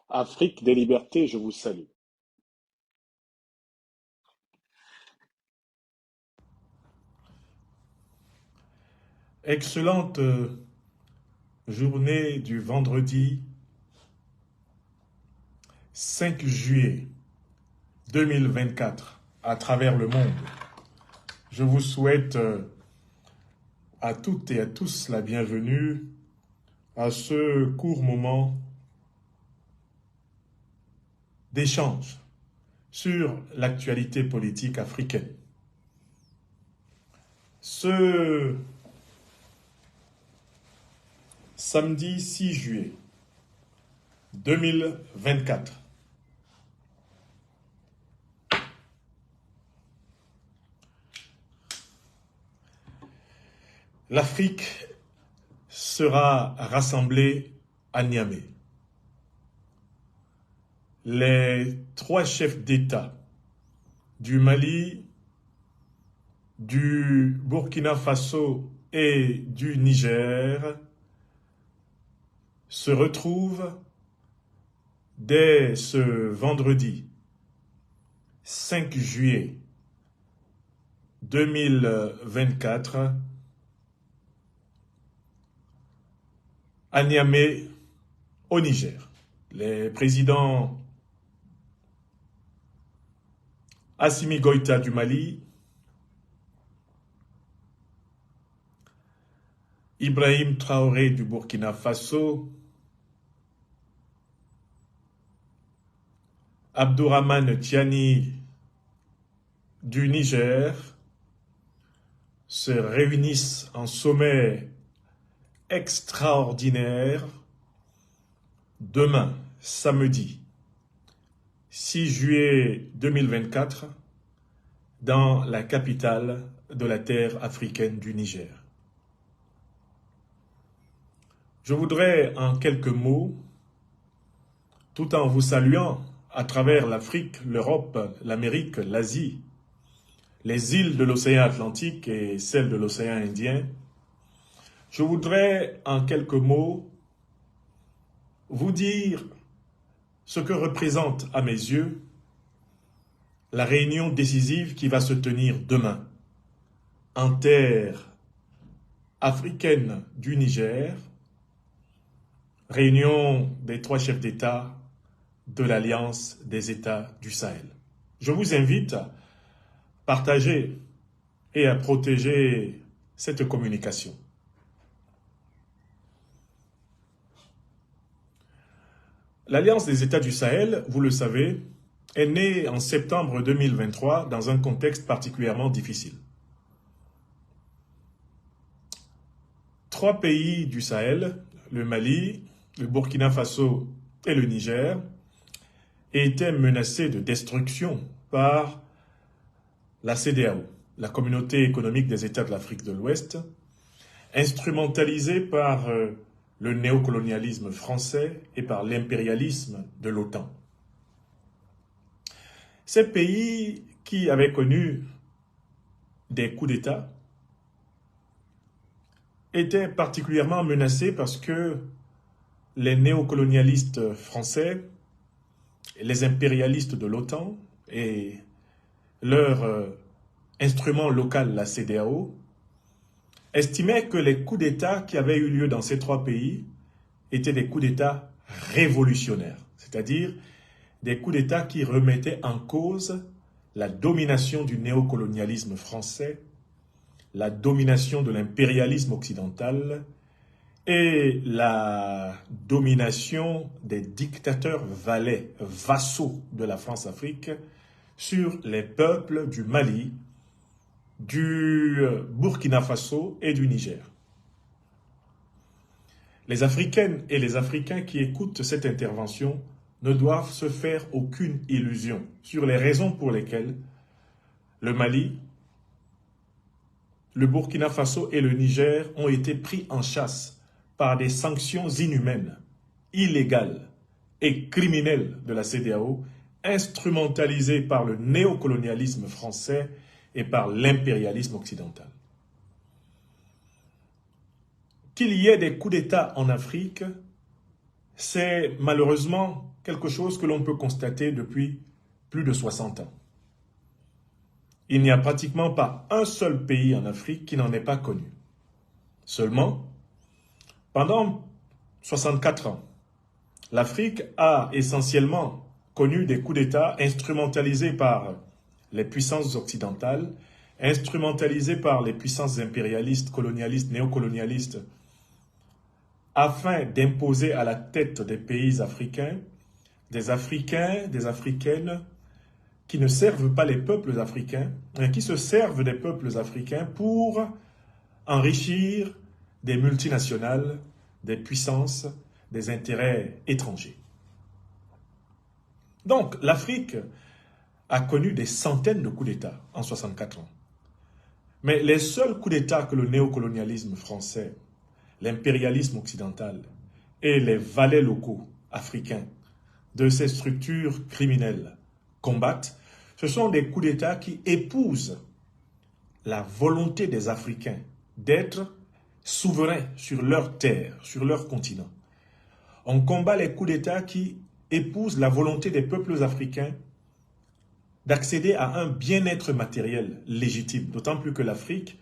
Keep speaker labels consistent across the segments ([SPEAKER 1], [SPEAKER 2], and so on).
[SPEAKER 1] Afrique des libertés, je vous salue.
[SPEAKER 2] Excellente journée du vendredi 5 juillet 2024 à travers le monde. Je vous souhaite à toutes et à tous la bienvenue à ce court moment d'échange sur l'actualité politique africaine. Ce samedi 6 juillet 2024, l'Afrique sera rassemblée à Niamey. Les trois chefs d'État du Mali, du Burkina Faso et du Niger se retrouvent dès ce vendredi 5 juillet 2024 à Niamey, au Niger. Les présidents Assimi Goïta du Mali, Ibrahim Traoré du Burkina Faso, Abdourahmane Tiani du Niger se réunissent en sommet extraordinaire demain, samedi 6 juillet 2024, dans la capitale de la terre africaine du Niger. Je voudrais en quelques mots, tout en vous saluant à travers l'Afrique, l'Europe, l'Amérique, l'Asie, les îles de l'océan Atlantique et celles de l'océan Indien, je voudrais en quelques mots vous dire ce que représente à mes yeux la réunion décisive qui va se tenir demain en terre africaine du Niger, réunion des trois chefs d'État de l'Alliance des États du Sahel. Je vous invite à partager et à protéger cette communication. L'Alliance des États du Sahel, vous le savez, est née en septembre 2023 dans un contexte particulièrement difficile. Trois pays du Sahel, le Mali, le Burkina Faso et le Niger, étaient menacés de destruction par la CEDEAO, la Communauté économique des États de l'Afrique de l'Ouest, instrumentalisée par le néocolonialisme français et par l'impérialisme de l'OTAN. Ces pays qui avaient connu des coups d'État étaient particulièrement menacés parce que les néocolonialistes français, les impérialistes de l'OTAN et leur instrument local, la CEDEAO, estimaient que les coups d'État qui avaient eu lieu dans ces trois pays étaient des coups d'État révolutionnaires, c'est-à-dire des coups d'État qui remettaient en cause la domination du néocolonialisme français, la domination de l'impérialisme occidental et la domination des dictateurs valets, vassaux de la France-Afrique sur les peuples du Mali, du Burkina Faso et du Niger. Les Africaines et les Africains qui écoutent cette intervention ne doivent se faire aucune illusion sur les raisons pour lesquelles le Mali, le Burkina Faso et le Niger ont été pris en chasse par des sanctions inhumaines, illégales et criminelles de la CEDEAO, instrumentalisées par le néocolonialisme français et par l'impérialisme occidental. Qu'il y ait des coups d'État en Afrique, c'est malheureusement quelque chose que l'on peut constater depuis plus de 60 ans. Il n'y a pratiquement pas un seul pays en Afrique qui n'en est pas connu. Seulement, pendant 64 ans, l'Afrique a essentiellement connu des coups d'État instrumentalisés par les puissances occidentales, instrumentalisés par les puissances impérialistes, colonialistes, néocolonialistes, afin d'imposer à la tête des pays africains, des Africaines qui ne servent pas les peuples africains, mais qui se servent des peuples africains pour enrichir des multinationales, des puissances, des intérêts étrangers. Donc, l'Afrique a connu des centaines de coups d'État en 64 ans. Mais les seuls coups d'État que le néocolonialisme français, l'impérialisme occidental et les valets locaux africains de ces structures criminelles combattent, ce sont des coups d'État qui épousent la volonté des Africains d'être souverains sur leur terre, sur leur continent. On combat les coups d'État qui épousent la volonté des peuples africains d'accéder à un bien-être matériel légitime, d'autant plus que l'Afrique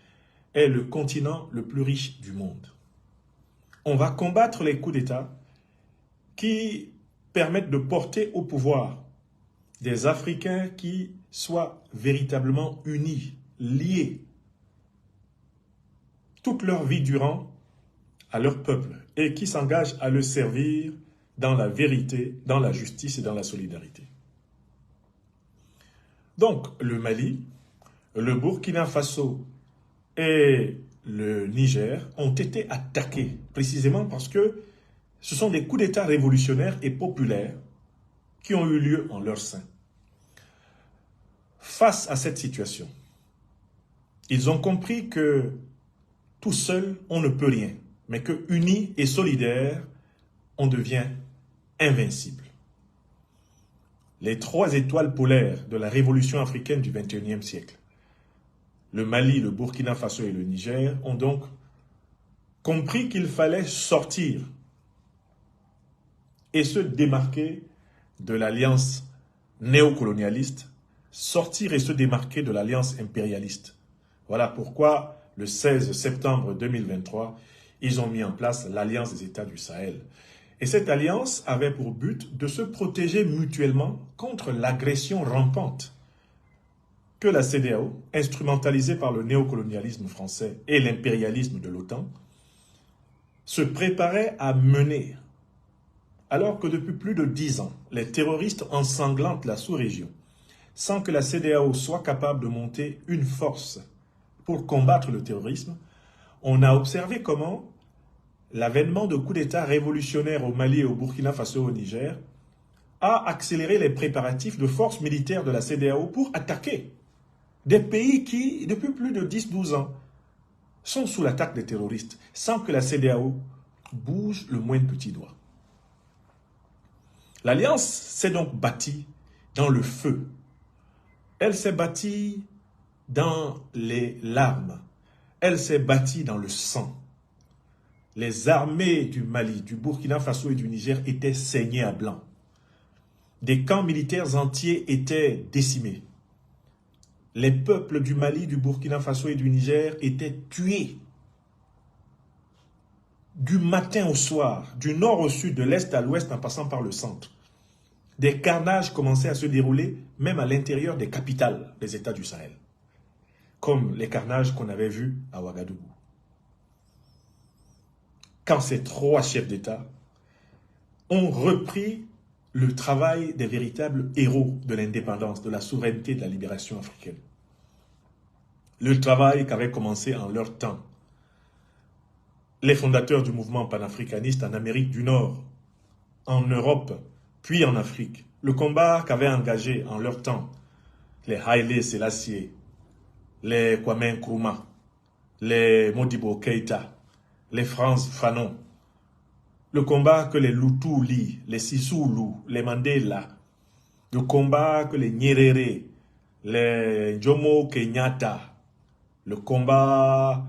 [SPEAKER 2] est le continent le plus riche du monde. On va combattre les coups d'État qui permettent de porter au pouvoir des Africains qui soient véritablement unis, liés, toute leur vie durant à leur peuple et qui s'engagent à le servir dans la vérité, dans la justice et dans la solidarité. Donc, le Mali, le Burkina Faso et le Niger ont été attaqués précisément parce que ce sont des coups d'État révolutionnaires et populaires qui ont eu lieu en leur sein. Face à cette situation, ils ont compris que tout seul, on ne peut rien, mais que unis et solidaires, on devient invincible. Les 3 étoiles polaires de la révolution africaine du XXIe siècle, le Mali, le Burkina Faso et le Niger, ont donc compris qu'il fallait sortir et se démarquer de l'alliance néocolonialiste, sortir et se démarquer de l'alliance impérialiste. Voilà pourquoi, le 16 septembre 2023, ils ont mis en place l'Alliance des États du Sahel. Et cette alliance avait pour but de se protéger mutuellement contre l'agression rampante que la CEDEAO, instrumentalisée par le néocolonialisme français et l'impérialisme de l'OTAN, se préparait à mener. Alors que depuis plus de 10 ans, les terroristes ensanglantent la sous-région, sans que la CEDEAO soit capable de monter une force pour combattre le terrorisme, on a observé comment l'avènement de coups d'État révolutionnaires au Mali, au Burkina Faso et au Niger a accéléré les préparatifs de forces militaires de la CEDEAO pour attaquer des pays qui, depuis plus de 10-12 ans, sont sous l'attaque des terroristes, sans que la CEDEAO bouge le moindre petit doigt. L'Alliance s'est donc bâtie dans le feu. Elle s'est bâtie dans les larmes. Elle s'est bâtie dans le sang. Les armées du Mali, du Burkina Faso et du Niger étaient saignées à blanc. Des camps militaires entiers étaient décimés. Les peuples du Mali, du Burkina Faso et du Niger étaient tués. Du matin au soir, du nord au sud, de l'est à l'ouest en passant par le centre. Des carnages commençaient à se dérouler même à l'intérieur des capitales des États du Sahel. Comme les carnages qu'on avait vus à Ouagadougou. Quand ces 3 chefs d'État ont repris le travail des véritables héros de l'indépendance, de la souveraineté et de la libération africaine. Le travail qu'avaient commencé en leur temps les fondateurs du mouvement panafricaniste en Amérique du Nord, en Europe, puis en Afrique. Le combat qu'avaient engagé en leur temps les Haïlé Sélassié, les Kwame Nkrumah, les Modibo Keïta, les Frantz Fanon, le combat que les Lutuli, les Sissoulou, les Mandela, le combat que les Nyerere, les Jomo Kenyatta, le combat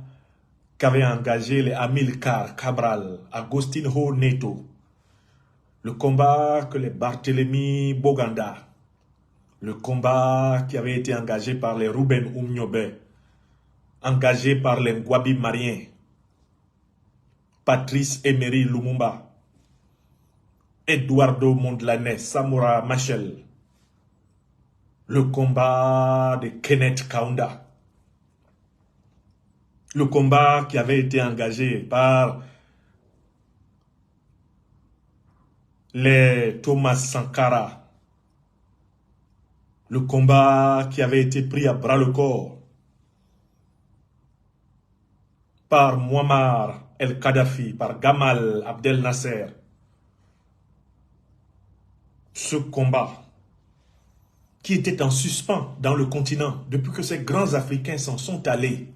[SPEAKER 2] qu'avaient engagé les Amilcar Cabral, Agustinho Neto, Le combat que les Barthélemy Boganda, le combat qui avait été engagé par les Ruben Oumniobe, engagé par les Ngwabi Mariens, Patrice Emery Lumumba, Eduardo Mondlane, Samora Machel, le combat de Kenneth Kaunda, le combat qui avait été engagé par les Thomas Sankara, le combat qui avait été pris à bras-le-corps par Muammar el-Kadhafi, par Gamal Abdel Nasser. Ce combat qui était en suspens dans le continent depuis que ces grands Africains s'en sont allés,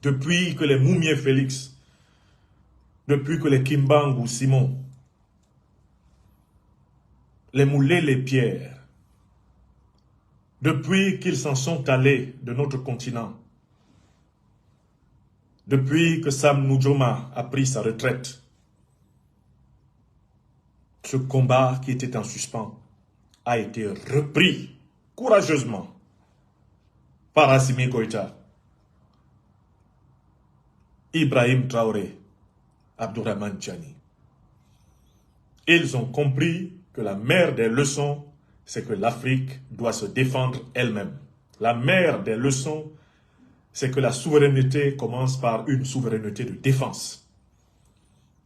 [SPEAKER 2] depuis que les Moumié Félix, depuis que les Kimbangu Simon, les Moulé les Pierres, depuis qu'ils s'en sont allés de notre continent, depuis que Sam Nujoma a pris sa retraite, ce combat qui était en suspens a été repris courageusement par Assimi Goïta, Ibrahim Traoré, Abdourahmane Tchani. Ils ont compris que la mère des leçons, c'est que l'Afrique doit se défendre elle-même. La mère des leçons, c'est que la souveraineté commence par une souveraineté de défense.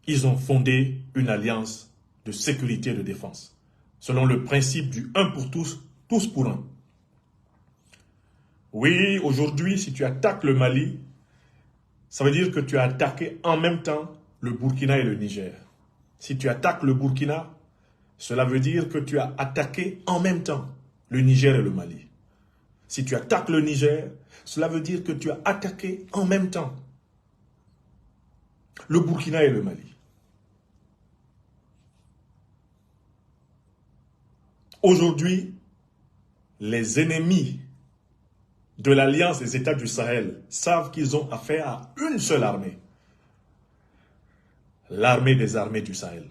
[SPEAKER 2] Ils ont fondé une alliance de sécurité et de défense, selon le principe du un pour tous, tous pour un. Oui, aujourd'hui, si tu attaques le Mali, ça veut dire que tu as attaqué en même temps le Burkina et le Niger. Si tu attaques le Burkina, cela veut dire que tu as attaqué en même temps le Niger et le Mali. Si tu attaques le Niger, cela veut dire que tu as attaqué en même temps le Burkina et le Mali. Aujourd'hui, les ennemis de l'Alliance des États du Sahel savent qu'ils ont affaire à une seule armée. L'armée des armées du Sahel.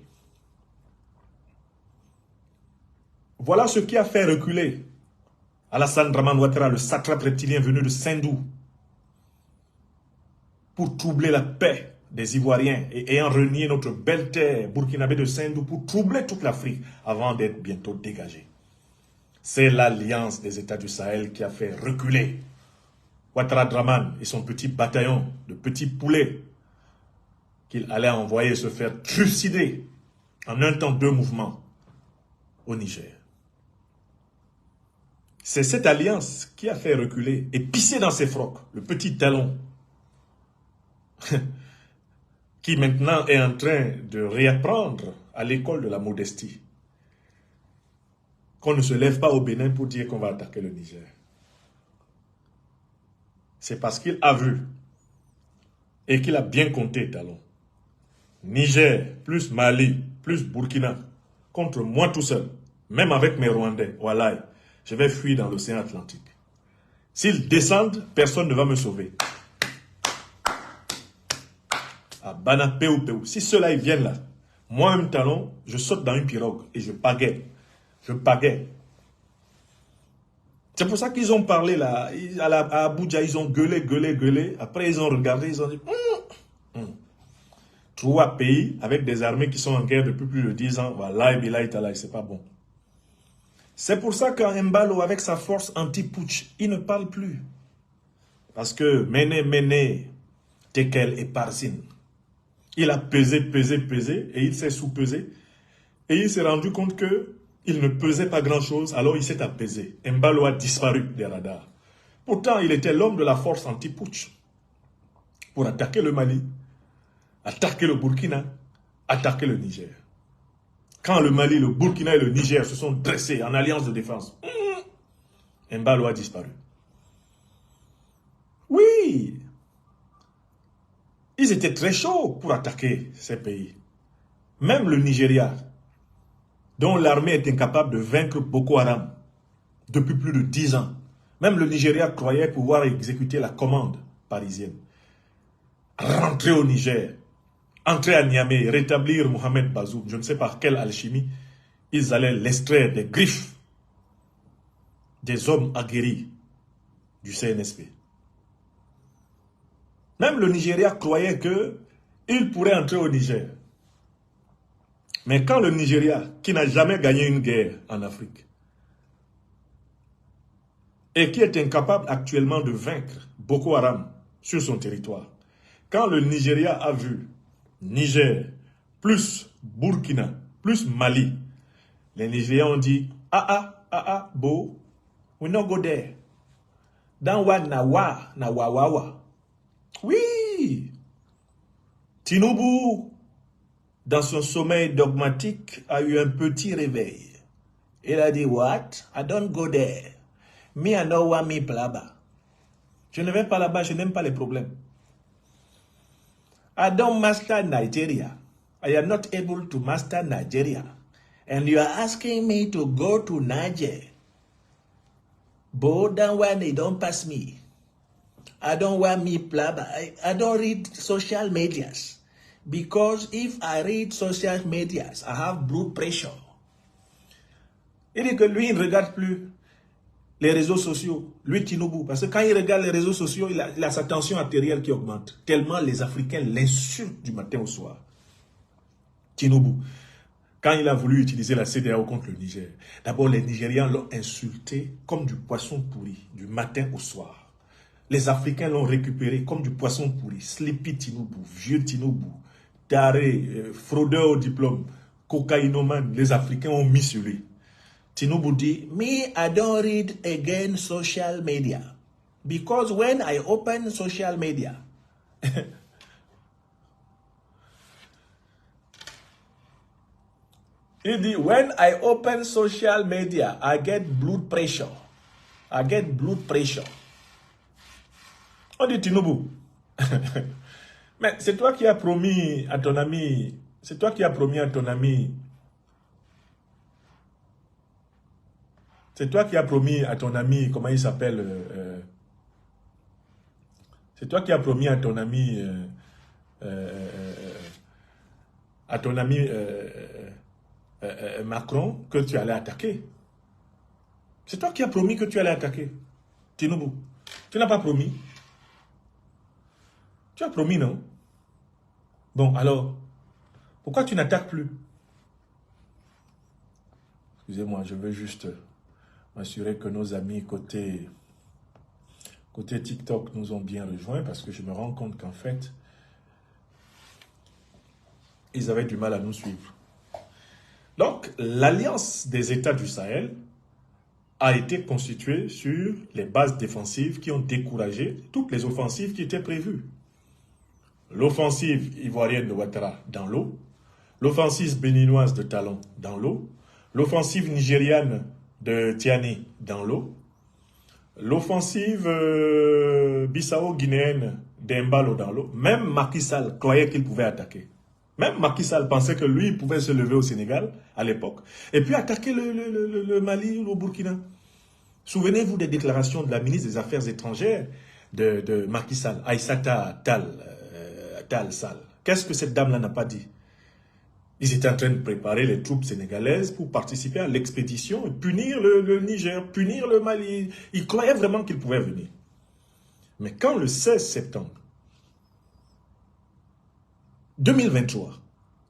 [SPEAKER 2] Voilà ce qui a fait reculer Alassane Dramane Ouattara, le satrape reptilien venu de Sindou, pour troubler la paix des Ivoiriens et ayant renié notre belle terre burkinabé de Sindou pour troubler toute l'Afrique avant d'être bientôt dégagé. C'est l'alliance des États du Sahel qui a fait reculer Ouattara Dramane et son petit bataillon de petits poulets qu'il allait envoyer se faire trucider en un temps deux mouvements au Niger. C'est cette alliance qui a fait reculer et pisser dans ses frocs le petit talon qui maintenant est en train de réapprendre à l'école de la modestie qu'on ne se lève pas au Bénin pour dire qu'on va attaquer le Niger. C'est parce qu'il a vu et qu'il a bien compté, Talon. Niger, plus Mali, plus Burkina, contre moi tout seul, même avec mes Rwandais, Walai, je vais fuir dans l'océan Atlantique. S'ils descendent, personne ne va me sauver. À Bana Peu. Si ceux-là ils viennent là, moi-même Talon, je saute dans une pirogue et je pagaie. Je pagaie. C'est pour ça qu'ils ont parlé là, à Abuja, ils ont gueulé. Après, ils ont regardé, ils ont dit, 3 pays avec des armées qui sont en guerre depuis plus de 10 ans, voilà, c'est pas bon. C'est pour ça qu'Embalo, avec sa force anti-putsch, il ne parle plus. Parce que Mene, Tekel et Parsin, il a pesé, et il s'est sous-pesé. Et il s'est rendu compte qu'il ne pesait pas grand-chose, alors il s'est apaisé. Mbalo a disparu des radars. Pourtant, il était l'homme de la force anti-putsch pour attaquer le Mali, attaquer le Burkina, attaquer le Niger. Quand le Mali, le Burkina et le Niger se sont dressés en alliance de défense, Mbalo a disparu. Oui, ils étaient très chauds pour attaquer ces pays. Même le Nigeria, dont l'armée est incapable de vaincre Boko Haram depuis plus de 10 ans. Même le Nigeria croyait pouvoir exécuter la commande parisienne. Rentrer au Niger, entrer à Niamey, rétablir Mohamed Bazoum, je ne sais par quelle alchimie, ils allaient l'extraire des griffes des hommes aguerris du CNSP. Même le Nigeria croyait qu'il pourrait entrer au Niger. Mais quand le Nigeria, qui n'a jamais gagné une guerre en Afrique, et qui est incapable actuellement de vaincre Boko Haram sur son territoire, quand le Nigeria a vu Niger, plus Burkina, plus Mali, les Nigériens ont dit, Bo, we no go there. Dans wa na wa. Oui. Tinubu, dans son sommeil dogmatique, a eu un petit réveil. Il a dit, what? I don't go there. Me, I know what me là-bas. Je ne vais pas là-bas, je n'aime pas les problèmes. I don't master Nigeria. I am not able to master Nigeria. And you are asking me to go to Niger. But then when they don't pass me, I don't want me blabber. I don't read social medias. Because if I read social medias, I have blood pressure. Il dit que lui, il ne regarde plus les réseaux sociaux, lui Tinubu, parce que quand il regarde les réseaux sociaux, il a sa tension artérielle qui augmente, tellement les Africains l'insultent du matin au soir. Tinubu, quand il a voulu utiliser la CEDEAO contre le Niger, d'abord les Nigérians l'ont insulté comme du poisson pourri, du matin au soir. Les Africains l'ont récupéré comme du poisson pourri, Sleepy Tinubu, vieux Tinubu, taré, fraudeur au diplôme, cocaïnomane, les Africains ont mis sur lui. Tinubu dit, me, I don't read again social media. Because when I open social media, il dit, when I open social media, I get blood pressure. I get blood pressure. On dit Tinubu. Mais c'est toi qui as promis à ton ami, c'est toi qui as promis à ton ami, c'est toi qui as promis à ton ami, comment il s'appelle, c'est toi qui as promis à ton ami, Macron que tu allais attaquer. C'est toi qui as promis que tu allais attaquer. Tinubu, tu n'as pas promis. Tu as promis, non? Bon, alors, pourquoi tu n'attaques plus? Excusez-moi, je veux juste m'assurer que nos amis côté TikTok nous ont bien rejoints parce que je me rends compte qu'en fait, ils avaient du mal à nous suivre. Donc, l'alliance des États du Sahel a été constituée sur les bases défensives qui ont découragé toutes les offensives qui étaient prévues. L'offensive ivoirienne de Ouattara dans l'eau, l'offensive béninoise de Talon dans l'eau, l'offensive nigériane de Tiani dans l'eau, l'offensive bissau-guinéenne d'Embalo dans l'eau. Même Macky Sall croyait qu'il pouvait attaquer. Même Macky Sall pensait que lui pouvait se lever au Sénégal à l'époque et puis attaquer le Mali ou le Burkina. Souvenez-vous des déclarations de la ministre des Affaires étrangères de Macky Sall, Aïssata Tall Sall. Qu'est-ce que cette dame-là n'a pas dit? Ils étaient en train de préparer les troupes sénégalaises pour participer à l'expédition et punir le Niger, punir le Mali. Ils croyaient vraiment qu'ils pouvaient venir. Mais quand le 16 septembre 2023,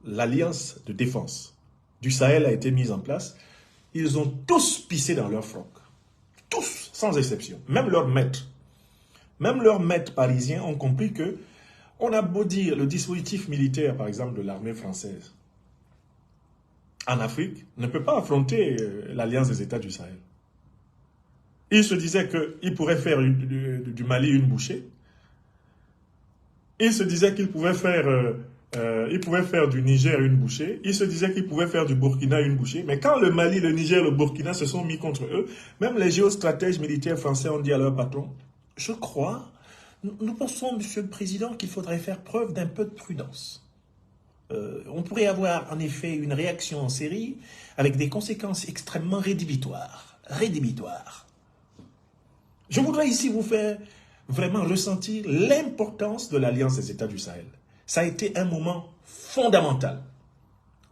[SPEAKER 2] l'alliance de défense du Sahel a été mise en place, ils ont tous pissé dans leur froc. Tous, sans exception. Même leurs maîtres parisiens ont compris que on a beau dire le dispositif militaire, par exemple, de l'armée française en Afrique, ne peut pas affronter l'alliance des États du Sahel. Ils se disaient qu'ils pourraient faire du Mali une bouchée. Ils se disaient qu'ils pouvaient faire du Niger une bouchée. Ils se disaient qu'ils pouvaient faire du Burkina une bouchée. Mais quand le Mali, le Niger, le Burkina se sont mis contre eux, même les géostratèges militaires français ont dit à leur patron, je crois, nous pensons, Monsieur le Président, qu'il faudrait faire preuve d'un peu de prudence. On pourrait avoir en effet une réaction en série avec des conséquences extrêmement rédhibitoires. Je voudrais ici vous faire vraiment ressentir l'importance de l'Alliance des États du Sahel. Ça a été un moment fondamental,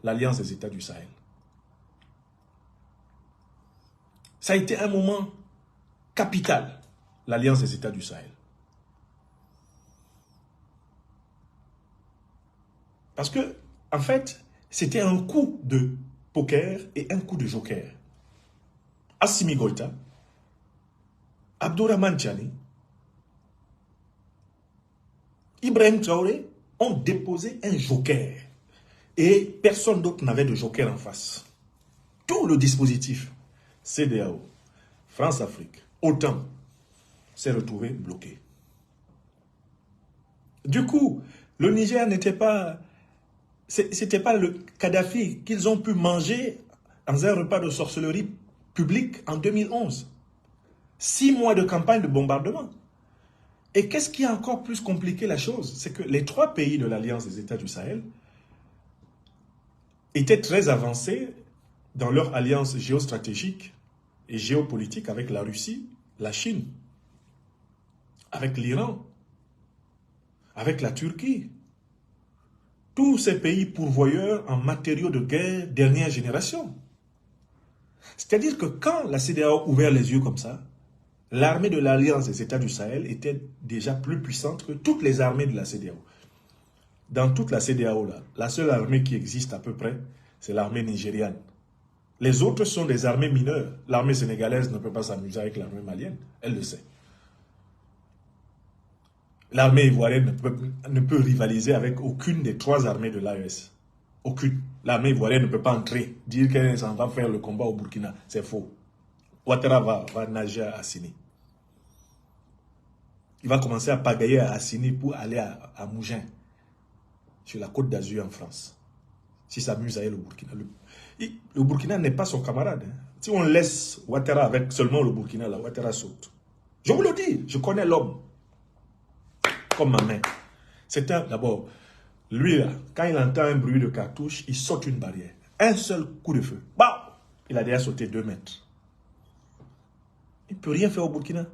[SPEAKER 2] l'Alliance des États du Sahel. Ça a été un moment capital, l'Alliance des États du Sahel. Parce que, en fait, c'était un coup de poker et un coup de joker. Assimi Goïta, Abdourahmane Tiani, Ibrahim Traoré ont déposé un joker. Et personne d'autre n'avait de joker en face. Tout le dispositif, CEDEAO, France-Afrique, OTAN, s'est retrouvé bloqué. Du coup, le Niger n'était pas... C'était pas le Kadhafi qu'ils ont pu manger dans un repas de sorcellerie publique en 2011. 6 mois de campagne de bombardement. Et qu'est-ce qui a encore plus compliqué la chose? C'est que les 3 pays de l'Alliance des États du Sahel étaient très avancés dans leur alliance géostratégique et géopolitique avec la Russie, la Chine, avec l'Iran, avec la Turquie. Tous ces pays pourvoyeurs en matériaux de guerre dernière génération. C'est-à-dire que quand la CEDEAO a ouvert les yeux comme ça, l'armée de l'Alliance des États du Sahel était déjà plus puissante que toutes les armées de la CEDEAO. Dans toute la CEDEAO, là, la seule armée qui existe à peu près, c'est l'armée nigériane. Les autres sont des armées mineures. L'armée sénégalaise ne peut pas s'amuser avec l'armée malienne, elle le sait. L'armée ivoirienne ne peut rivaliser avec aucune des 3 armées de l'AES. Aucune. L'armée ivoirienne ne peut pas entrer, dire qu'elle s'en va faire le combat au Burkina. C'est faux. Ouattara va nager à Assini. Il va commencer à pagayer à Assini pour aller à Mougins, sur la côte d'Azur en France. Si ça s'amuse à aller au Burkina. Le Burkina n'est pas son camarade. Hein. Si on laisse Ouattara avec seulement le Burkina, là, Ouattara saute. Je vous le dis, je connais l'homme. Comme ma main. C'est d'abord, lui là, quand il entend un bruit de cartouche, il saute une barrière. Un seul coup de feu. Bah, il a déjà sauté 2 mètres. Il ne peut rien faire au Burkina.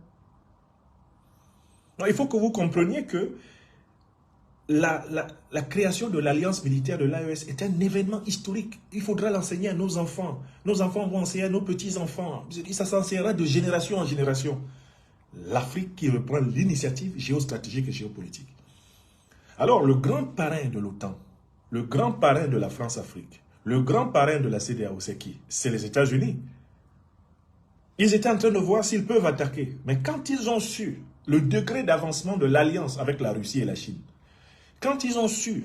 [SPEAKER 2] Donc, il faut que vous compreniez que la création de l'alliance militaire de l'AES est un événement historique. Il faudra l'enseigner à nos enfants. Nos enfants vont enseigner à nos petits-enfants. Ça s'enseignera de génération en génération. L'Afrique qui reprend l'initiative géostratégique et géopolitique. Alors, le grand parrain de l'OTAN, le grand parrain de la France-Afrique, le grand parrain de la CEDEAO, c'est qui? C'est les États-Unis. Ils étaient en train de voir s'ils peuvent attaquer. Mais quand ils ont su le degré d'avancement de l'alliance avec la Russie et la Chine, quand ils ont su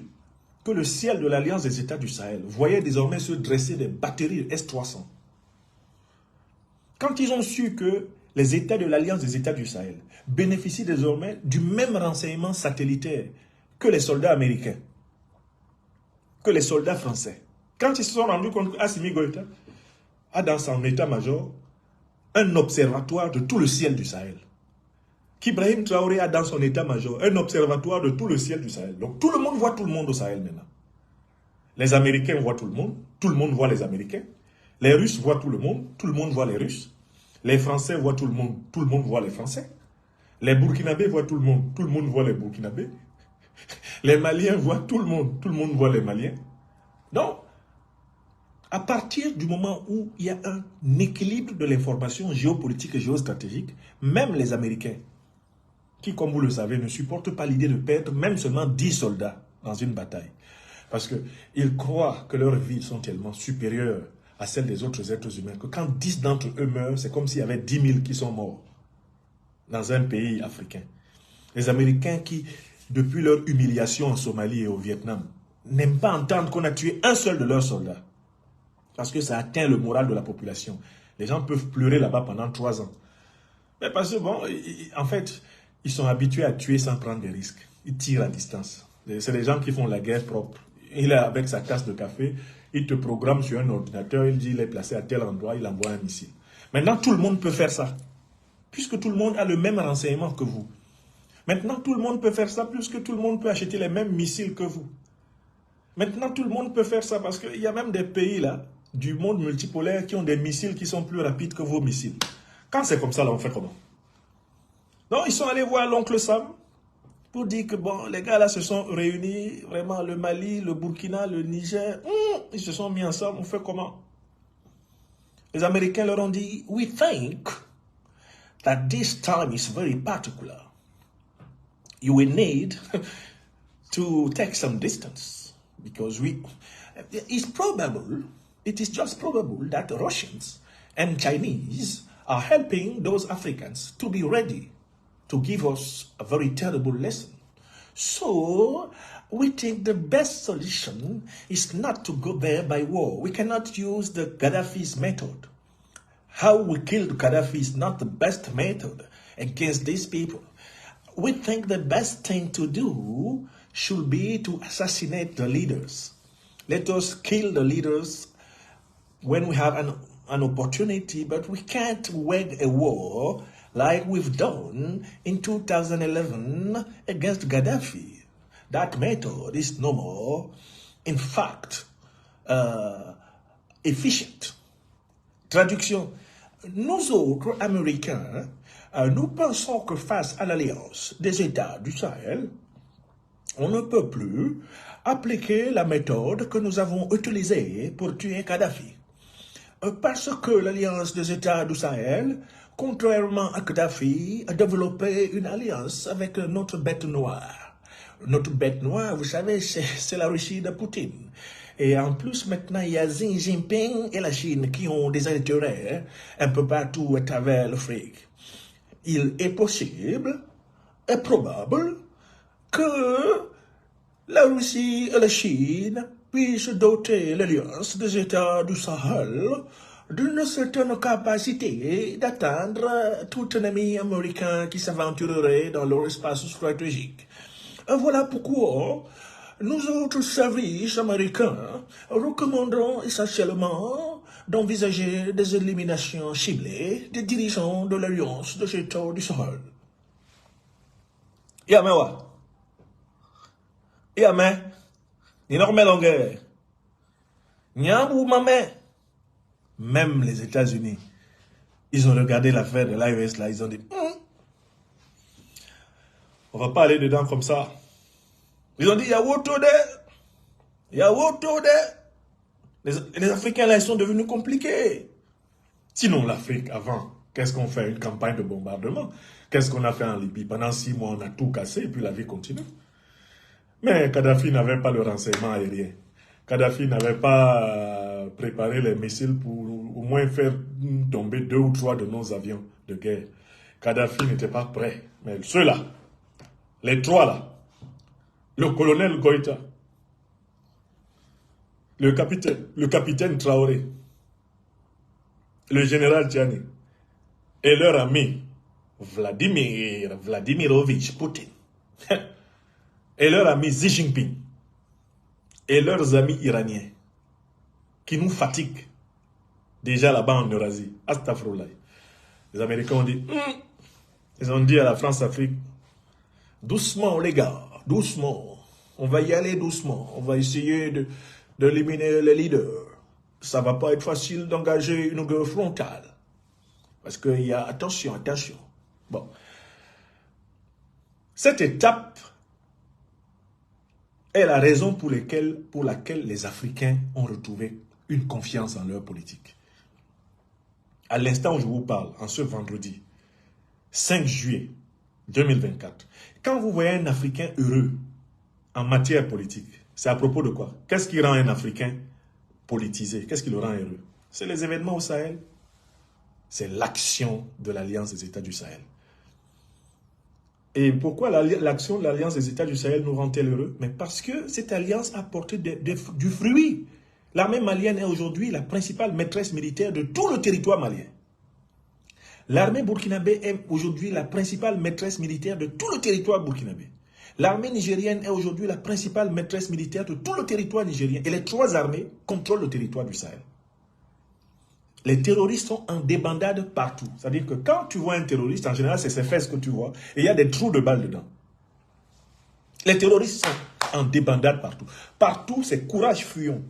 [SPEAKER 2] que le ciel de l'alliance des États du Sahel voyait désormais se dresser des batteries S-300, quand ils ont su que les États de l'Alliance des États du Sahel bénéficient désormais du même renseignement satellitaire que les soldats américains, que les soldats français. Quand ils se sont rendus compte qu'Assimi Goïta a dans son état-major un observatoire de tout le ciel du Sahel, qu'Ibrahim Traoré a dans son état-major un observatoire de tout le ciel du Sahel. Donc tout le monde voit tout le monde au Sahel maintenant. Les Américains voient tout le monde voit les Américains. Les Russes voient tout le monde voit les Russes. Les Français voient tout le monde voit les Français. Les Burkinabés voient tout le monde voit les Burkinabés. Les Maliens voient tout le monde voit les Maliens. Donc, à partir du moment où il y a un équilibre de l'information géopolitique et géostratégique, même les Américains, qui, comme vous le savez, ne supportent pas l'idée de perdre même seulement 10 soldats dans une bataille. Parce qu'ils croient que leurs vies sont tellement supérieures à celles des autres êtres humains, que quand 10 d'entre eux meurent, c'est comme s'il y avait 10 000 qui sont morts dans un pays africain. Les Américains qui, depuis leur humiliation en Somalie et au Vietnam, n'aiment pas entendre qu'on a tué un seul de leurs soldats. Parce que ça atteint le moral de la population. Les gens peuvent pleurer là-bas pendant 3 ans. Mais parce que, bon, en fait, ils sont habitués à tuer sans prendre des risques. Ils tirent à distance. C'est les gens qui font la guerre propre. Il est avec sa tasse de café, il te programme sur un ordinateur, il dit il est placé à tel endroit, il envoie un missile. Maintenant, tout le monde peut faire ça. Puisque tout le monde a le même renseignement que vous. Maintenant, tout le monde peut faire ça puisque tout le monde peut acheter les mêmes missiles que vous. Maintenant, tout le monde peut faire ça parce qu'il y a même des pays là, du monde multipolaire, qui ont des missiles qui sont plus rapides que vos missiles. Quand c'est comme ça, là, on fait comment? Non, ils sont allés voir l'oncle Sam pour dire que bon, les gars là se sont réunis, vraiment le Mali, le Burkina, le Niger, ils se sont mis ensemble, on fait comment? Les Américains leur ont dit, we think that this time is very particular. You will need to take some distance because it is just probable that the Russians and Chinese are helping those Africans to be ready to give us a very terrible lesson. So, we think the best solution is not to go there by war. We cannot use the Gaddafi's method. How we killed Gaddafi is not the best method against these people. We think the best thing to do should be to assassinate the leaders. Let us kill the leaders when we have an opportunity, but we can't wage a war like we've done in 2011 against Gaddafi. That method is no more, in fact, efficient. Traduction. Nous autres, Américains, nous pensons que face à l'alliance des États du Sahel, on ne peut plus appliquer la méthode que nous avons utilisée pour tuer Kadhafi. Parce que l'alliance des États du Sahel, contrairement à Kadhafi, a développé une alliance avec notre bête noire. Notre bête noire, vous savez, c'est la Russie de Poutine. Et en plus, maintenant, il y a Xi Jinping et la Chine qui ont des intérêts un peu partout à travers l'Afrique. Il est possible et probable que la Russie et la Chine puissent doter l'alliance des États du Sahel d'une certaine capacité d'atteindre tout ennemi américain qui s'aventurerait dans leur espace stratégique. Et voilà pourquoi nous autres services américains recommandons essentiellement d'envisager des éliminations ciblées des dirigeants de l'Alliance des États du Sahel. Yamewa. Yame. Énorme longueur. Nyambou mamé. Même les États-Unis, ils ont regardé l'affaire de l'AES là, ils ont dit, on va pas aller dedans comme ça. Ils ont dit, il y a autre les Africains là, ils sont devenus compliqués. Sinon, l'Afrique, avant, qu'est-ce qu'on fait? Une campagne de bombardement. Qu'est-ce qu'on a fait en Libye? Pendant 6 mois, on a tout cassé et puis la vie continue. Mais Kadhafi n'avait pas le renseignement aérien. Kadhafi n'avait pas préparé les missiles pour au moins faire tomber 2 ou 3 de nos avions de guerre. Kadhafi n'était pas prêt. Mais ceux-là, les 3 là, le colonel Goïta, le capitaine Traoré, le général Tiani et leur ami Vladimirovitch Poutine et leur ami Xi Jinping et leurs amis iraniens qui nous fatiguent déjà là-bas en Eurasie. Astafroullah. Les Américains ont dit, ils ont dit à la France-Afrique, doucement les gars, doucement, on va y aller doucement, on va essayer d'éliminer les leaders. Ça va pas être facile d'engager une guerre frontale. Parce qu'il y a, attention. Bon. Cette étape est la raison pour laquelle les Africains ont retrouvé une confiance en leur politique. À l'instant où je vous parle, en ce vendredi, 5 juillet 2024, quand vous voyez un Africain heureux en matière politique, c'est à propos de quoi? Qu'est-ce qui rend un Africain politisé? Qu'est-ce qui le rend heureux? C'est les événements au Sahel. C'est l'action de l'Alliance des États du Sahel. Et pourquoi l'action de l'Alliance des États du Sahel nous rend-elle heureux? Mais parce que cette alliance a porté du fruit. L'armée malienne est aujourd'hui la principale maîtresse militaire de tout le territoire malien. L'armée burkinabé est aujourd'hui la principale maîtresse militaire de tout le territoire burkinabé. L'armée nigérienne est aujourd'hui la principale maîtresse militaire de tout le territoire nigérien. Et les 3 armées contrôlent le territoire du Sahel. Les terroristes sont en débandade partout. C'est-à-dire que quand tu vois un terroriste, en général, c'est ses fesses que tu vois. Et il y a des trous de balles dedans. Les terroristes sont en débandade partout. Partout, c'est courage fuyant.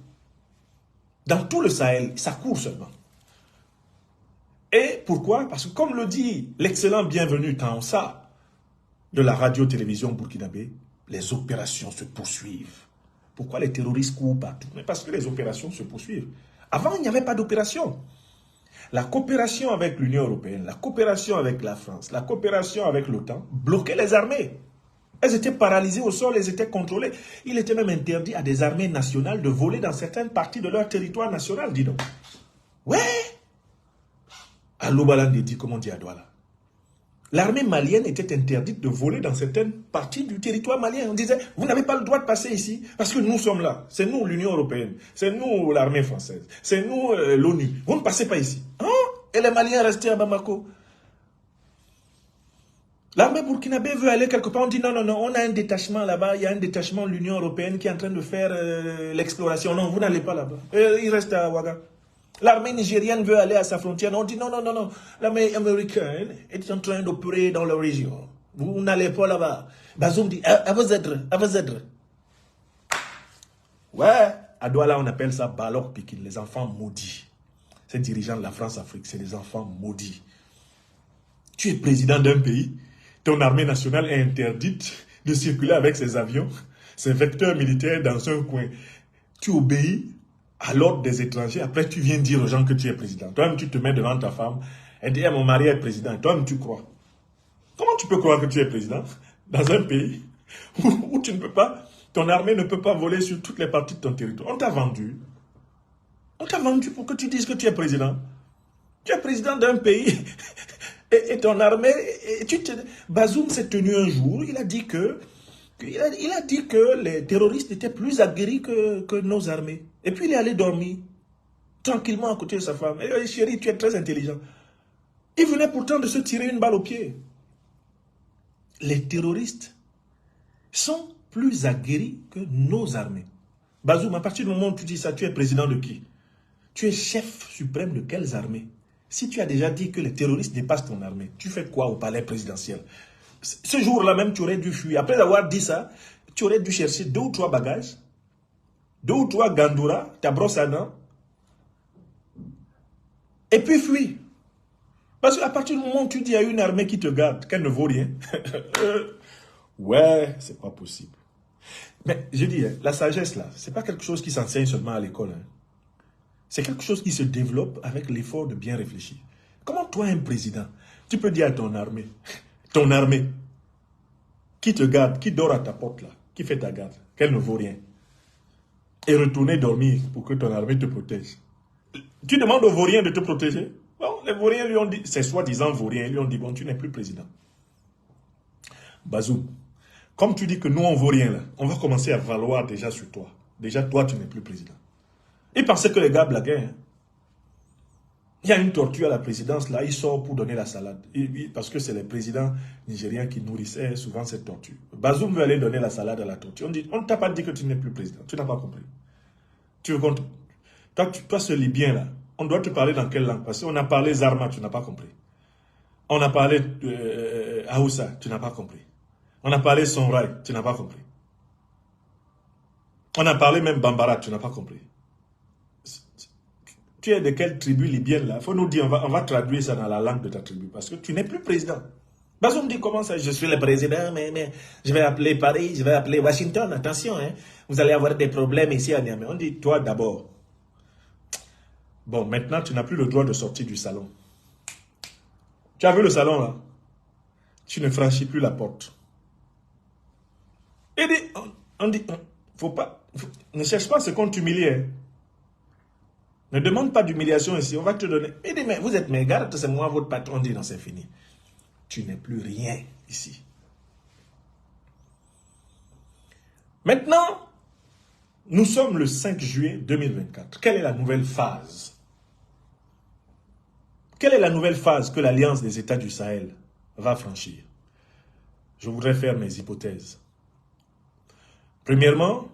[SPEAKER 2] Dans tout le Sahel, ça court seulement. Et pourquoi? Parce que comme le dit l'excellent bienvenu Taonsa, de la radio-télévision burkinabé, les opérations se poursuivent. Pourquoi les terroristes courent partout? Mais parce que les opérations se poursuivent. Avant, il n'y avait pas d'opération. La coopération avec l'Union européenne, la coopération avec la France, la coopération avec l'OTAN bloquaient les armées. Elles étaient paralysées au sol, elles étaient contrôlées. Il était même interdit à des armées nationales de voler dans certaines parties de leur territoire national, dis donc. Ouais. À Loubalande dit, comme on dit à Douala. L'armée malienne était interdite de voler dans certaines parties du territoire malien. On disait, vous n'avez pas le droit de passer ici, parce que nous sommes là. C'est nous, l'Union européenne. C'est nous, l'armée française. C'est nous, l'ONU. Vous ne passez pas ici. Hein? Et les Maliens restaient à Bamako. L'armée burkinabé veut aller quelque part. On dit, non, non, non, on a un détachement là-bas. Il y a un détachement de l'Union européenne qui est en train de faire l'exploration. Non, vous n'allez pas là-bas. Il reste à Ouaga. L'armée nigérienne veut aller à sa frontière. On dit non, non, non, non. L'armée américaine est en train d'opérer dans la région. Vous n'allez pas là-bas. Bazoum dit, à vos aides, à vos aides. Ouais, à Douala, on appelle ça Balok Pikin, les enfants maudits. Ces dirigeants de la France-Afrique, c'est des enfants maudits. Tu es président d'un pays, ton armée nationale est interdite de circuler avec ses avions, ses vecteurs militaires dans un coin. Tu obéis à l'ordre des étrangers, après tu viens dire aux gens que tu es président. Toi-même, tu te mets devant ta femme, elle dit, mon mari est président, toi-même, tu crois. Comment tu peux croire que tu es président dans un pays où tu ne peux pas, ton armée ne peut pas voler sur toutes les parties de ton territoire? On t'a vendu. On t'a vendu pour que tu dises que tu es président. Tu es président d'un pays et ton armée, Bazoum s'est tenu un jour, il a dit que les terroristes étaient plus aguerris que nos armées. Et puis il est allé dormir, tranquillement à côté de sa femme. Et chérie, tu es très intelligent. Il venait pourtant de se tirer une balle au pied. Les terroristes sont plus aguerris que nos armées. Bazoum, à partir du moment où tu dis ça, tu es président de qui? Tu es chef suprême de quelles armées? Si tu as déjà dit que les terroristes dépassent ton armée, tu fais quoi au palais présidentiel? Ce jour-là même, tu aurais dû fuir. Après avoir dit ça, tu aurais dû chercher 2 ou 3 bagages, 2 ou 3 gandoura, ta brosse à dents, et puis fuir. Parce qu'à partir du moment où tu dis à une armée qui te garde qu'elle ne vaut rien, ouais, c'est pas possible. Mais je dis, la sagesse là, c'est pas quelque chose qui s'enseigne seulement à l'école. Hein. C'est quelque chose qui se développe avec l'effort de bien réfléchir. Comment toi, un président, tu peux dire à ton armée, qui te garde, qui dort à ta porte là, qui fait ta garde, qu'elle ne vaut rien, et retourner dormir pour que ton armée te protège. Tu demandes aux vauriens de te protéger? Bon, les vauriens lui ont dit, c'est soi-disant vauriens, lui ont dit, bon, tu n'es plus président. Bazoum, comme tu dis que nous, on ne vaut rien là, on va commencer à valoir déjà sur toi. Déjà, toi, tu n'es plus président. Ils pensaient que les gars blaguaient. Hein. Il y a une tortue à la présidence, là, il sort pour donner la salade. Parce que c'est les présidents nigériens qui nourrissaient souvent cette tortue. Bazoum veut aller donner la salade à la tortue. On ne t'a pas dit que tu n'es plus président. Tu n'as pas compris. Tu veux compte. Toi, ce Libyen, là, on doit te parler dans quelle langue? Parce qu'on a parlé Zarma, tu n'as pas compris. On a parlé Aoussa, tu n'as pas compris. On a parlé Sonrai, tu n'as pas compris. On a parlé même Bambara, tu n'as pas compris. Tu es de quelle tribu libyenne là? Il faut nous dire, on va traduire ça dans la langue de ta tribu. Parce que tu n'es plus président. Bazoum dit comment ça? Je suis le président, mais je vais appeler Paris, je vais appeler Washington. Attention, hein, vous allez avoir des problèmes ici à Niamey. On dit, toi d'abord. Bon, maintenant, tu n'as plus le droit de sortir du salon. Tu as vu le salon là? Tu ne franchis plus la porte. Et on dit, faut pas, ne cherche pas ce qu'on t'humilie. Hein. Ne demande pas d'humiliation ici, on va te donner. Il dit, mais vous êtes mes gardes, c'est moi votre patron. On dit, non, c'est fini. Tu n'es plus rien ici. Maintenant, nous sommes le 5 juillet 2024. Quelle est la nouvelle phase? Quelle est la nouvelle phase que l'Alliance des États du Sahel va franchir? Je voudrais faire mes hypothèses. Premièrement,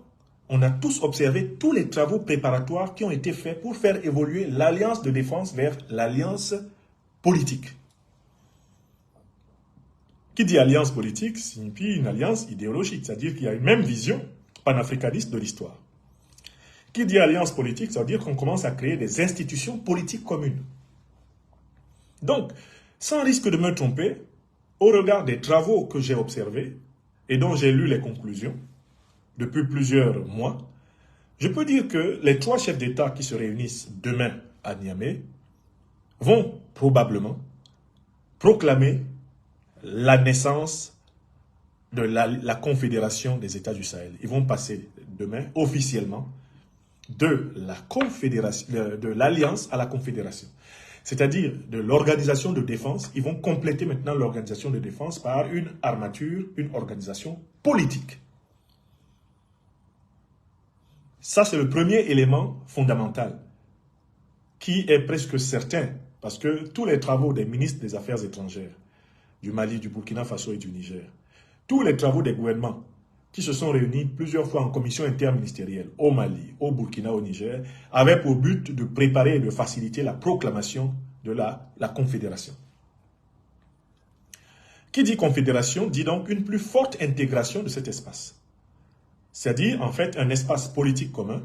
[SPEAKER 2] on a tous observé tous les travaux préparatoires qui ont été faits pour faire évoluer l'alliance de défense vers l'alliance politique. Qui dit alliance politique signifie une alliance idéologique, c'est-à-dire qu'il y a une même vision panafricaniste de l'histoire. Qui dit alliance politique, ça veut dire qu'on commence à créer des institutions politiques communes. Donc, sans risque de me tromper, au regard des travaux que j'ai observés et dont j'ai lu les conclusions depuis plusieurs mois, je peux dire que les 3 chefs d'État qui se réunissent demain à Niamey vont probablement proclamer la naissance de la Confédération des États du Sahel. Ils vont passer demain officiellement de l'Alliance à la Confédération. C'est-à-dire de l'organisation de défense, ils vont compléter maintenant l'organisation de défense par une armature, une organisation politique. Ça, c'est le premier élément fondamental qui est presque certain parce que tous les travaux des ministres des Affaires étrangères du Mali, du Burkina Faso et du Niger, tous les travaux des gouvernements qui se sont réunis plusieurs fois en commission interministérielle au Mali, au Burkina, au Niger, avaient pour but de préparer et de faciliter la proclamation de la Confédération. Qui dit Confédération dit donc une plus forte intégration de cet espace. C'est-à-dire, en fait, un espace politique commun,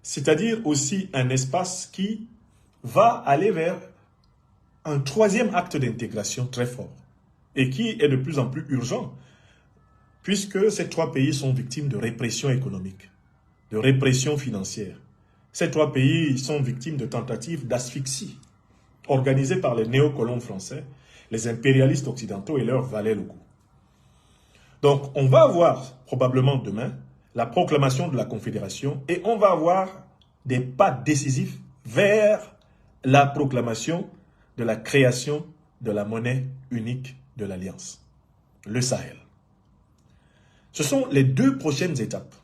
[SPEAKER 2] c'est-à-dire aussi un espace qui va aller vers un 3e acte d'intégration très fort et qui est de plus en plus urgent, puisque ces 3 pays sont victimes de répression économique, de répression financière. Ces 3 pays sont victimes de tentatives d'asphyxie organisées par les néocolons français, les impérialistes occidentaux et leurs valets locaux. Donc, on va avoir probablement demain la proclamation de la Confédération et on va avoir des pas décisifs vers la proclamation de la création de la monnaie unique de l'Alliance, le Sahel. Ce sont les 2 prochaines étapes.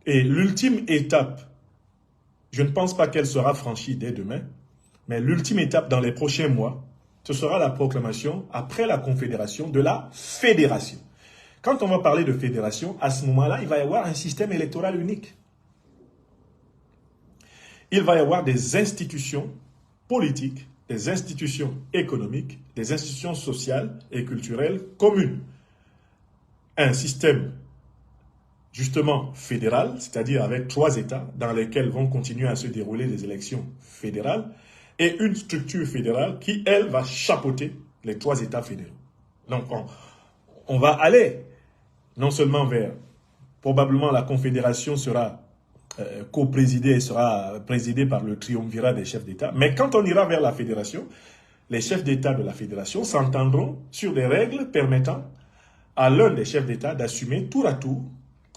[SPEAKER 2] Et l'ultime étape, je ne pense pas qu'elle sera franchie dès demain, mais l'ultime étape dans les prochains mois, ce sera la proclamation, après la Confédération, de la Fédération. Quand on va parler de fédération, à ce moment-là, il va y avoir un système électoral unique. Il va y avoir des institutions politiques, des institutions économiques, des institutions sociales et culturelles communes. Un système justement fédéral, c'est-à-dire avec 3 États dans lesquels vont continuer à se dérouler les élections fédérales, et une structure fédérale qui, elle, va chapeauter les 3 États fédéraux. Donc, on va aller non seulement vers, probablement la Confédération sera co-présidée et sera présidée par le triumvirat des chefs d'État, mais quand on ira vers la Fédération, les chefs d'État de la Fédération s'entendront sur des règles permettant à l'un des chefs d'État d'assumer tour à tour,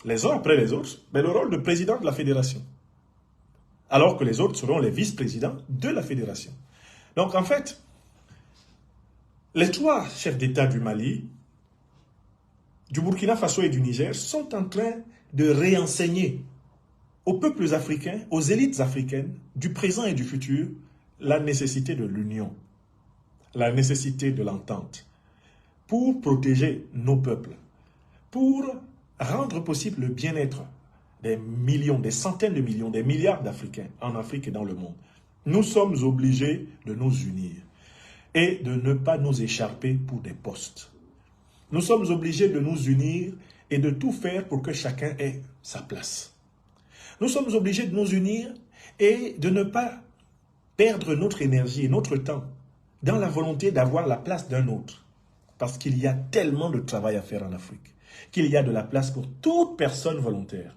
[SPEAKER 2] les uns après les autres, le rôle de président de la Fédération. Alors que les autres seront les vice-présidents de la Fédération. Donc en fait, les 3 chefs d'État du Mali, du Burkina Faso et du Niger sont en train de réenseigner aux peuples africains, aux élites africaines, du présent et du futur, la nécessité de l'union, la nécessité de l'entente, pour protéger nos peuples, pour rendre possible le bien-être des millions, des centaines de millions, des milliards d'Africains en Afrique et dans le monde. Nous sommes obligés de nous unir et de ne pas nous écharper pour des postes. Nous sommes obligés de nous unir et de tout faire pour que chacun ait sa place. Nous sommes obligés de nous unir et de ne pas perdre notre énergie et notre temps dans la volonté d'avoir la place d'un autre. Parce qu'il y a tellement de travail à faire en Afrique, qu'il y a de la place pour toute personne volontaire.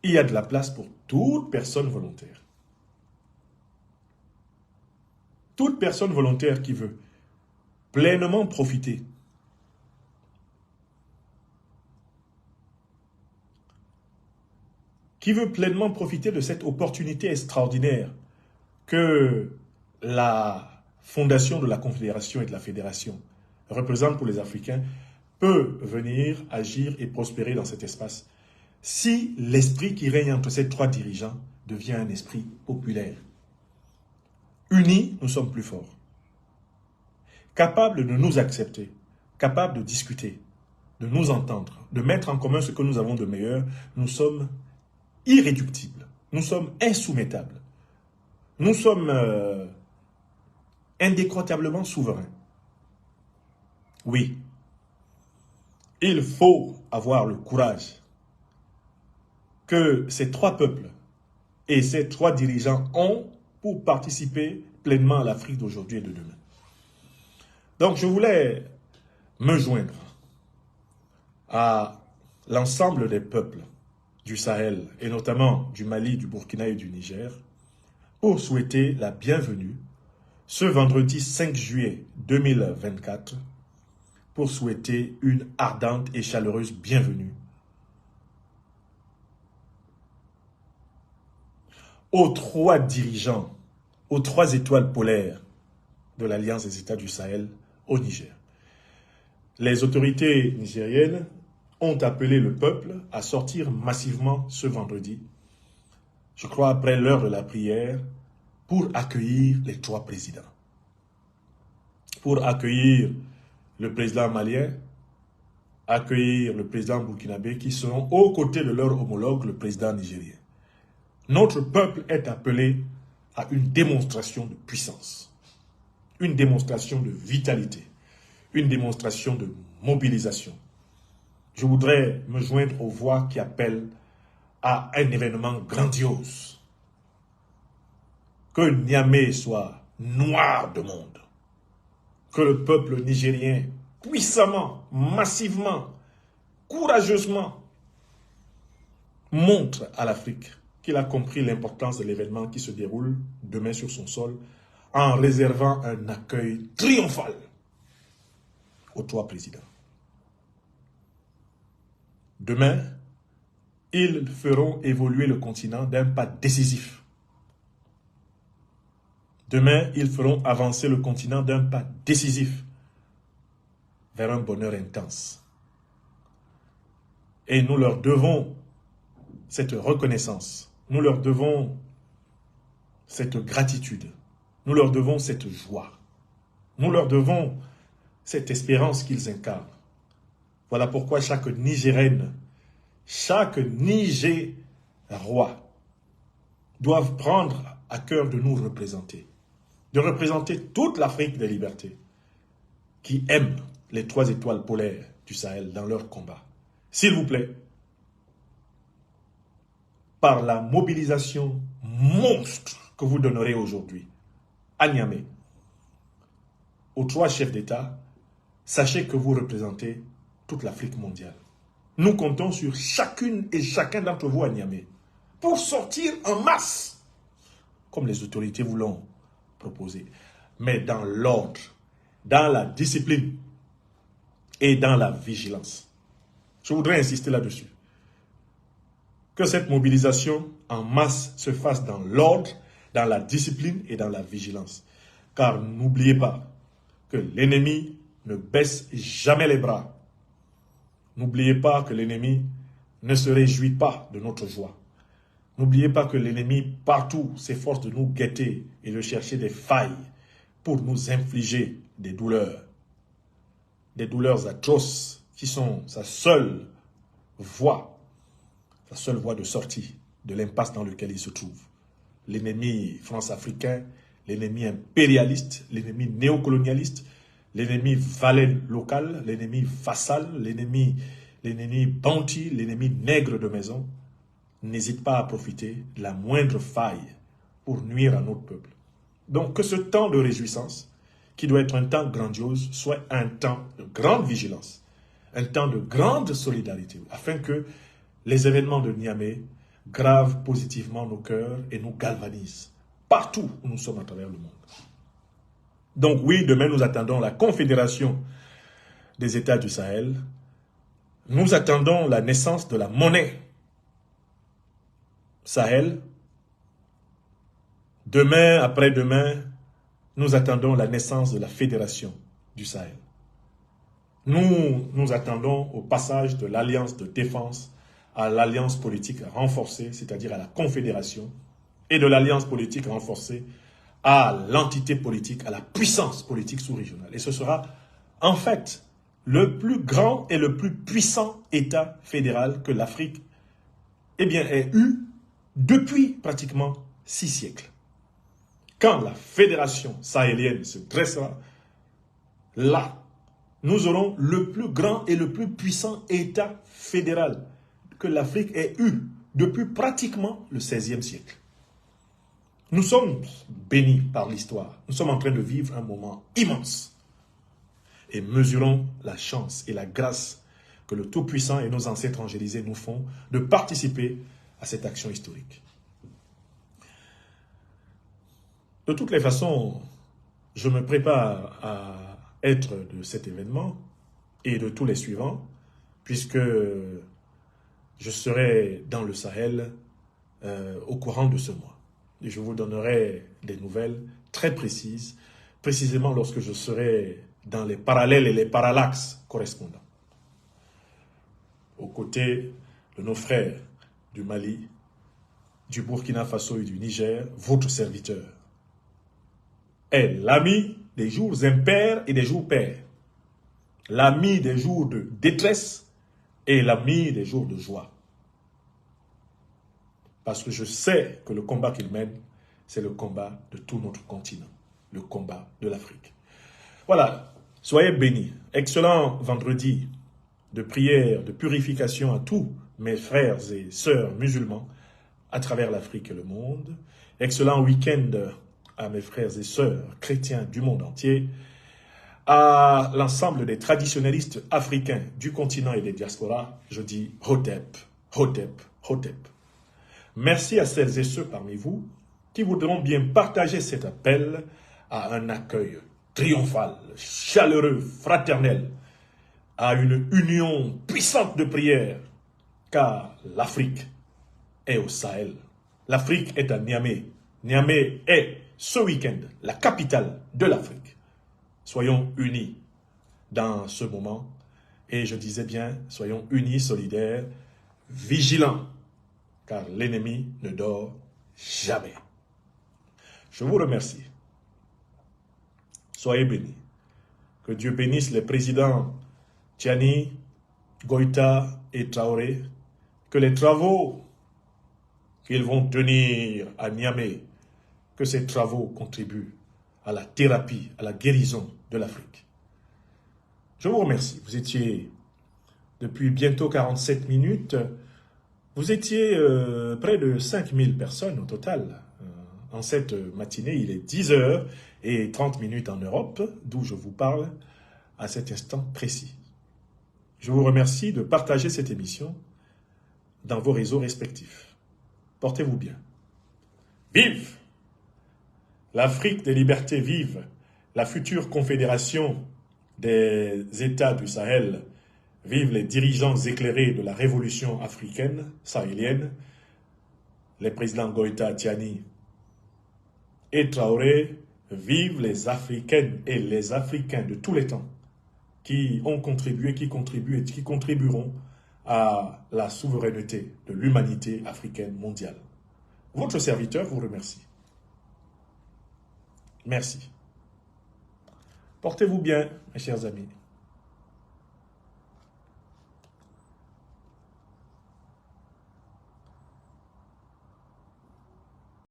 [SPEAKER 2] Il y a de la place pour toute personne volontaire. Toute personne volontaire qui veut pleinement profiter de cette opportunité extraordinaire que la fondation de la Confédération et de la Fédération représente pour les Africains, peut venir agir et prospérer dans cet espace si l'esprit qui règne entre ces 3 dirigeants devient un esprit populaire. Unis, nous sommes plus forts. Capables de nous accepter, capables de discuter, de nous entendre, de mettre en commun ce que nous avons de meilleur, nous sommes irréductibles, nous sommes insoumettables, nous sommes indécrottable souverains. Oui, il faut avoir le courage que ces 3 peuples et ces 3 dirigeants ont pour participer pleinement à l'Afrique d'aujourd'hui et de demain. Donc je voulais me joindre à l'ensemble des peuples du Sahel, et notamment du Mali, du Burkina et du Niger, pour souhaiter la bienvenue ce vendredi 5 juillet 2024, pour souhaiter une ardente et chaleureuse bienvenue aux 3 dirigeants, aux 3 étoiles polaires de l'Alliance des États du Sahel au Niger. Les autorités nigériennes ont appelé le peuple à sortir massivement ce vendredi, je crois après l'heure de la prière, pour accueillir les 3 présidents. Pour accueillir le président malien, accueillir le président burkinabé qui seront aux côtés de leur homologue, le président nigérien. Notre peuple est appelé à une démonstration de puissance, une démonstration de vitalité, une démonstration de mobilisation. Je voudrais me joindre aux voix qui appellent à un événement grandiose. Que Niamey soit noir de monde. Que le peuple nigérien, puissamment, massivement, courageusement, montre à l'Afrique qu'il a compris l'importance de l'événement qui se déroule demain sur son sol, en réservant un accueil triomphal aux 3 présidents. Demain, ils feront évoluer le continent d'un pas décisif. Demain, ils feront avancer le continent d'un pas décisif vers un bonheur intense. Et nous leur devons cette reconnaissance, nous leur devons cette gratitude, nous leur devons cette joie, nous leur devons cette espérance qu'ils incarnent. Voilà pourquoi chaque Nigérienne, chaque Nigérois doivent prendre à cœur de nous représenter, de représenter toute l'Afrique des libertés qui aime les 3 étoiles polaires du Sahel dans leur combat. S'il vous plaît, par la mobilisation monstre que vous donnerez aujourd'hui à Niamey, aux 3 chefs d'État, sachez que vous représentez toute l'Afrique mondiale. Nous comptons sur chacune et chacun d'entre vous à Niamey pour sortir en masse, comme les autorités vous l'ont proposé, mais dans l'ordre, dans la discipline et dans la vigilance. Je voudrais insister là-dessus. Que cette mobilisation en masse se fasse dans l'ordre, dans la discipline et dans la vigilance. Car n'oubliez pas que l'ennemi ne baisse jamais les bras. N'oubliez pas que l'ennemi ne se réjouit pas de notre joie. N'oubliez pas que l'ennemi partout s'efforce de nous guetter et de chercher des failles pour nous infliger des douleurs atroces qui sont sa seule voie de sortie de l'impasse dans lequel il se trouve. L'ennemi france-africain, l'ennemi impérialiste, l'ennemi néocolonialiste, l'ennemi valet local, l'ennemi vassal, l'ennemi bounty, l'ennemi nègre de maison, n'hésite pas à profiter de la moindre faille pour nuire à notre peuple. Donc que ce temps de réjouissance, qui doit être un temps grandiose, soit un temps de grande vigilance, un temps de grande solidarité, afin que les événements de Niamey gravent positivement nos cœurs et nous galvanisent partout où nous sommes à travers le monde. Donc oui, demain nous attendons la Confédération des États du Sahel. Nous attendons la naissance de la monnaie Sahel. Demain, après-demain, nous attendons la naissance de la Fédération du Sahel. Nous attendons au passage de l'alliance de défense à l'alliance politique renforcée, c'est-à-dire à la confédération, et de l'alliance politique renforcée à l'entité politique, à la puissance politique sous-régionale. Et ce sera en fait le plus grand et le plus puissant État fédéral que l'Afrique ait eu depuis pratiquement 6 siècles. Quand la fédération sahélienne se dressera, là, nous aurons le plus grand et le plus puissant État fédéral que l'Afrique ait eu depuis pratiquement le XVIe siècle. Nous sommes bénis par l'histoire. Nous sommes en train de vivre un moment immense. Et mesurons la chance et la grâce que le Tout-Puissant et nos ancêtres angélisés nous font de participer à cette action historique. De toutes les façons, je me prépare à être de cet événement et de tous les suivants, puisque je serai dans le Sahel au courant de ce mois. Et je vous donnerai des nouvelles très précises, précisément lorsque je serai dans les parallèles et les parallaxes correspondants. Aux côtés de nos frères du Mali, du Burkina Faso et du Niger, votre serviteur est l'ami des jours impairs et des jours pairs, l'ami des jours de détresse et l'ami des jours de joie. Parce que je sais que le combat qu'il mène, c'est le combat de tout notre continent, le combat de l'Afrique. Voilà, soyez bénis. Excellent vendredi de prière, de purification à tous mes frères et sœurs musulmans à travers l'Afrique et le monde. Excellent week-end à mes frères et sœurs chrétiens du monde entier, à l'ensemble des traditionnalistes africains du continent et des diasporas. Je dis Hotep, Hotep, Hotep. Merci à celles et ceux parmi vous qui voudront bien partager cet appel à un accueil triomphal, chaleureux, fraternel, à une union puissante de prière, car l'Afrique est au Sahel. L'Afrique est à Niamey. Niamey est, ce week-end, la capitale de l'Afrique. Soyons unis dans ce moment. Et je disais bien, soyons unis, solidaires, vigilants, car l'ennemi ne dort jamais. Je vous remercie. Soyez bénis. Que Dieu bénisse les présidents Tiani, Goïta et Traoré. Que les travaux qu'ils vont tenir à Niamey, que ces travaux contribuent à la thérapie, à la guérison de l'Afrique. Je vous remercie. Vous étiez, depuis bientôt 47 minutes, vous étiez près de 5000 personnes au total. En cette matinée, il est 10h30 en Europe, d'où je vous parle à cet instant précis. Je vous remercie de partager cette émission dans vos réseaux respectifs. Portez-vous bien. Vive l'Afrique des libertés, vive la future confédération des États du Sahel, vive les dirigeants éclairés de la révolution africaine, sahélienne, les présidents Goïta, Tiani et Traoré, vive les Africaines et les Africains de tous les temps qui ont contribué, qui contribuent et qui contribueront à la souveraineté de l'humanité africaine mondiale. Votre serviteur vous remercie. Merci. Portez-vous bien, mes chers amis.